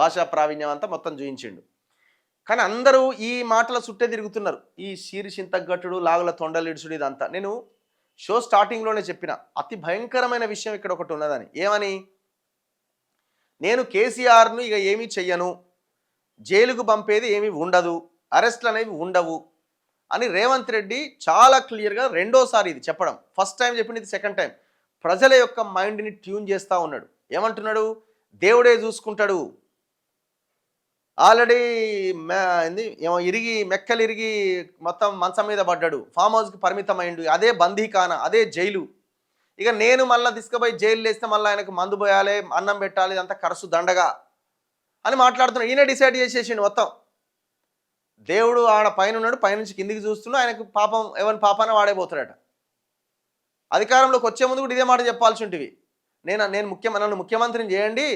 భాషా ప్రావీణ్యం అంతా మొత్తం చూయించిండు. కానీ అందరూ ఈ మాటల చుట్టే తిరుగుతున్నారు. ఈ శీర్షింతగ్గట్టుడు, లాగుల తొండలిడుచుడు ఇదంతా. నేను షో స్టార్టింగ్లోనే చెప్పిన అతి భయంకరమైన విషయం ఇక్కడ ఒకటి ఉన్నదని. ఏమని? నేను కేసీఆర్ను ఇక ఏమీ చెయ్యను, జైలుకు పంపేది ఏమీ ఉండదు, అరెస్ట్లు అనేవి ఉండవు అని రేవంత్ రెడ్డి చాలా క్లియర్గా రెండోసారి ఇది చెప్పడం. ఫస్ట్ టైం చెప్పింది, ఇది సెకండ్ టైం. ప్రజల యొక్క మైండ్ని ట్యూన్ చేస్తూ ఉన్నాడు. ఏమంటున్నాడు? దేవుడే చూసుకుంటాడు, ఆల్రెడీ ఏమో మెక్కలు ఇరిగి మొత్తం మంచం మీద పడ్డాడు, ఫామ్ హౌస్కి పరిమితమైండు, అదే బందీఖాన, అదే జైలు. ఇక నేను మళ్ళీ తీసుకుపోయి జైలు వేస్తే మళ్ళీ ఆయనకు మందు పోయాలి, అన్నం పెట్టాలి, ఇదంతా ఖర్చు దండగా అని మాట్లాడుతున్నాడు. ఈయన డిసైడ్ చేసేసిండు మొత్తం. దేవుడు ఆడ పైన ఉన్నాడు, పైనుంచి కిందికి చూస్తున్నాడు, ఆయనకు పాపం ఎవరి పాపాన వాడైపోతాడట. అధికారంలోకి వచ్చే ముందు కూడా ఇదే మాట చెప్పాల్సి ఉంటుంది. నన్ను ముఖ్యమంత్రిని చేయండి,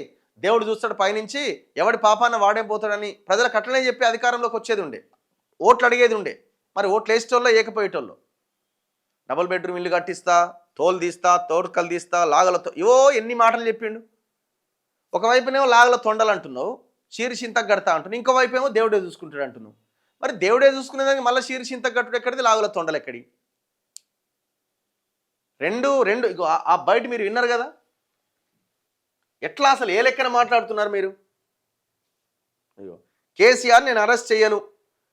దేవుడు చూస్తాడు పైనుంచి, ఎవడి పాపాన వాడైపోతాడని ప్రజలకు అట్లనే చెప్పి అధికారంలోకి వచ్చేది ఉండే, ఓట్లు అడిగేది ఉండే. మరి ఓట్లు వేసేటోళ్ళో ఏకపోయేటోళ్ళు. డబుల్ బెడ్రూమ్ ఇల్లు కట్టిస్తా, తోలు తీస్తా, తోడుకలు తీస్తా, లాగలతో ఇవో ఎన్ని మాటలు చెప్పిండు. ఒకవైపునేమో లాగల తొండలు అంటున్నావు, శీర్షింతకు కడతా అంటున్నావు, ఇంకోవైపు ఏమో దేవుడే చూసుకుంటాడు అంటున్నావు. మరి దేవుడే చూసుకునేదానికి మళ్ళీ శీర్షింతకు కట్టుడు ఎక్కడిది, లాగుల తొండలు ఎక్కడి? రెండు ఆ బయట మీరు విన్నారు కదా ఎట్లా, అసలు ఏ లెక్కన మాట్లాడుతున్నారు మీరు? అయ్యో, కేసీఆర్ నేను అరెస్ట్ చేయను,